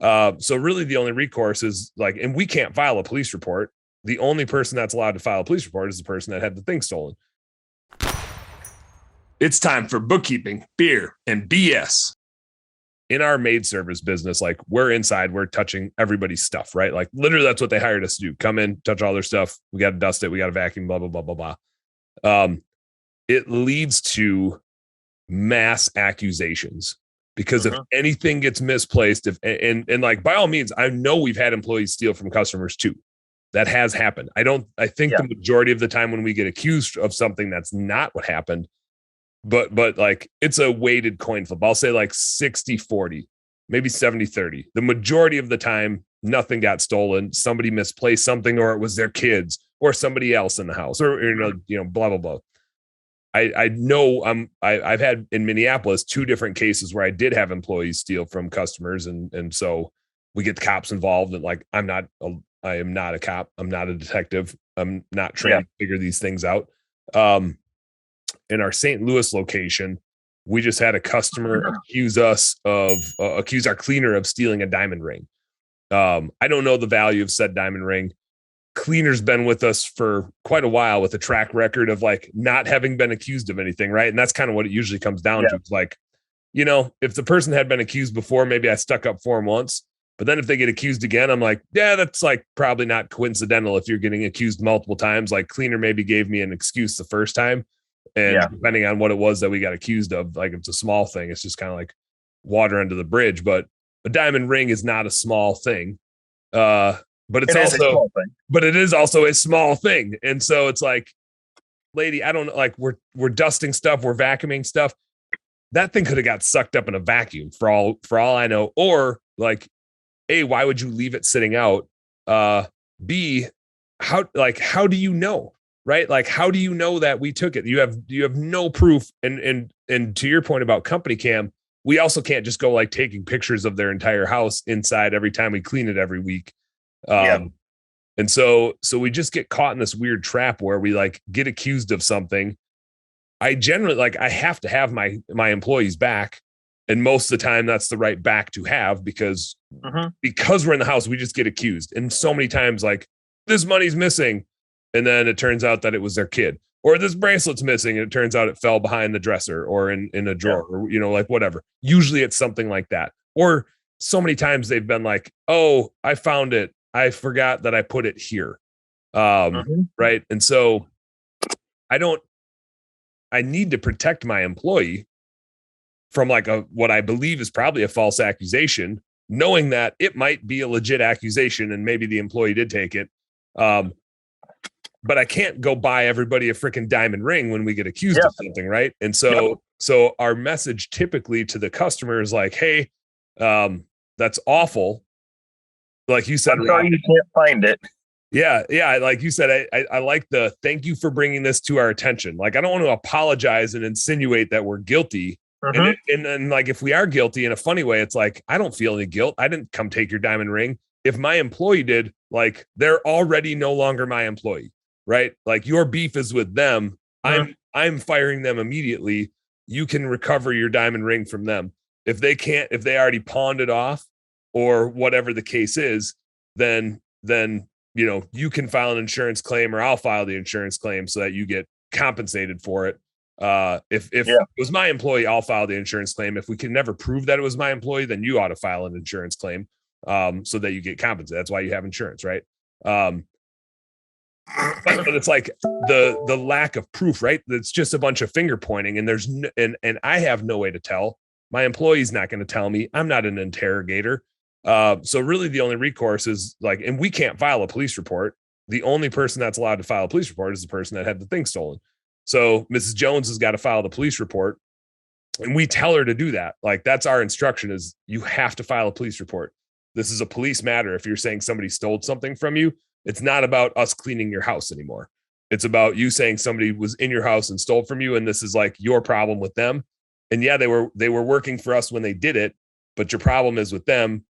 So really the only recourse is like, and we can't file a police report. The only person that's allowed to file a police report is the person that had the thing stolen. It's time for bookkeeping, beer, and BS. In our maid service business, like we're inside, we're touching everybody's stuff, right? Like literally that's what they hired us to do. Come in, touch all their stuff. We got to dust it. We got to vacuum, blah, blah, blah, blah, blah. It leads to mass accusations because if anything gets misplaced, and like, by all means, I know we've had employees steal from customers too. That has happened. I think the majority of the time when we get accused of something, that's not what happened. But like it's a weighted coin flip. I'll say like 60-40, maybe 70-30. The majority of the time, nothing got stolen. Somebody misplaced something, or it was their kids or somebody else in the house, or blah, blah, blah. I know I've had in Minneapolis 2 different cases where I did have employees steal from customers. And so we get the cops involved, and like, I am not a cop. I'm not a detective. I'm not trained to figure these things out. In our St. Louis location, we just had a customer accuse our cleaner of stealing a diamond ring. I don't know the value of said diamond ring. Cleaner's been with us for quite a while with a track record of like not having been accused of anything, right? And that's kind of what it usually comes down to. It's like, if the person had been accused before, maybe I stuck up for him once. But then if they get accused again, I'm like, yeah, that's like probably not coincidental if you're getting accused multiple times. Like cleaner maybe gave me an excuse the first time. And depending on what it was that we got accused of, like if it's a small thing, it's just kind of like water under the bridge. But a diamond ring is not a small thing. But it is also a small thing. And so it's like, lady, I don't know, like we're dusting stuff, we're vacuuming stuff. That thing could have got sucked up in a vacuum for all I know. Or like, A, why would you leave it sitting out? B, how do you know? Right? Like, how do you know that we took it? You have no proof. And to your point about company cam, we also can't just go like taking pictures of their entire house inside every time we clean it every week. And so we just get caught in this weird trap where we like get accused of something. I generally I have to have my employees back. And most of the time that's the right back to have because we're in the house, we just get accused. And so many times like this money's missing. And then it turns out that it was their kid, or this bracelet's missing. And it turns out it fell behind the dresser or in a drawer or, like whatever. Usually it's something like that. Or so many times they've been like, oh, I found it. I forgot that I put it here. Right. And so I need to protect my employee from like what I believe is probably a false accusation, knowing that it might be a legit accusation and maybe the employee did take it. But I can't go buy everybody a freaking diamond ring when we get accused of something. Right. And so our message typically to the customer is like, hey, that's awful. Like you said, I'm sorry you can't find it. Yeah. Like you said, I like the thank you for bringing this to our attention. Like, I don't want to apologize and insinuate that we're guilty. And like, if we are guilty in a funny way, it's like, I don't feel any guilt. I didn't come take your diamond ring. If my employee did, like, they're already no longer my employee, right? Like, your beef is with them. I'm firing them immediately. You can recover your diamond ring from them. If they already pawned it off or whatever the case is, then you can file an insurance claim, or I'll file the insurance claim so that you get compensated for it. If it was my employee, I'll file the insurance claim. If we can never prove that it was my employee, then you ought to file an insurance claim so that you get compensated. That's why you have insurance, right? But it's like the lack of proof, right? It's just a bunch of finger pointing, and and I have no way to tell. My employee's not going to tell me. I'm not an interrogator. So really the only recourse is like, and we can't file a police report. The only person that's allowed to file a police report is the person that had the thing stolen. So Mrs. Jones has got to file the police report, and we tell her to do that. Like, that's our instruction, is you have to file a police report. This is a police matter. If you're saying somebody stole something from you, it's not about us cleaning your house anymore. It's about you saying somebody was in your house and stole from you, and this is like your problem with them. And yeah, they were working for us when they did it, but your problem is with them,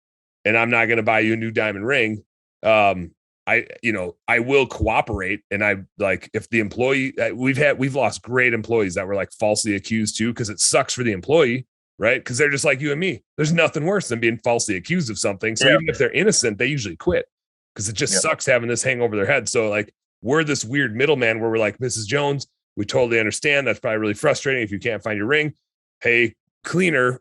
and I'm not going to buy you a new diamond ring. I will cooperate. And I like, if the employee, we've lost great employees that were like falsely accused too, because it sucks for the employee. right? Because they're just like you and me. There's nothing worse than being falsely accused of something. So even if they're innocent, they usually quit because it just sucks having this hang over their head. So like we're this weird middleman where we're like, Mrs. Jones, we totally understand. That's probably really frustrating if you can't find your ring. Hey, cleaner,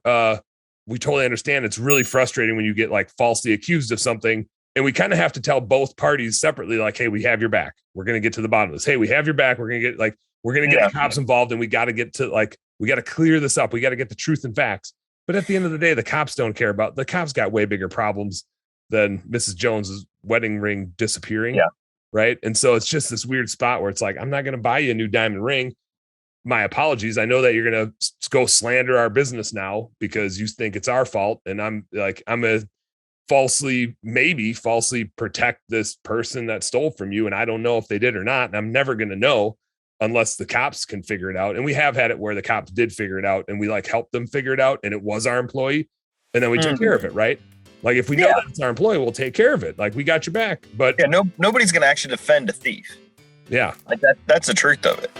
we totally understand. It's really frustrating when you get like falsely accused of something. And we kind of have to tell both parties separately, like, hey, we have your back. We're going to get to the bottom of this. Hey, we have your back. We're going to get the cops involved, and we got to get to we got to clear this up. We got to get the truth and facts. But at the end of the day, the cops don't care about the cops got way bigger problems than Mrs. Jones's wedding ring disappearing. Yeah. Right. And so it's just this weird spot where it's like, I'm not going to buy you a new diamond ring. My apologies. I know that you're going to go slander our business now because you think it's our fault. And I'm a falsely protect this person that stole from you. And I don't know if they did or not. And I'm never going to know unless the cops can figure it out. And we have had it where the cops did figure it out and we like helped them figure it out. And it was our employee. And then we took care of it. Right. Like if we know that it's our employee, we'll take care of it. Like we got your back, but nobody's going to actually defend a thief. Yeah. Like that's the truth of it.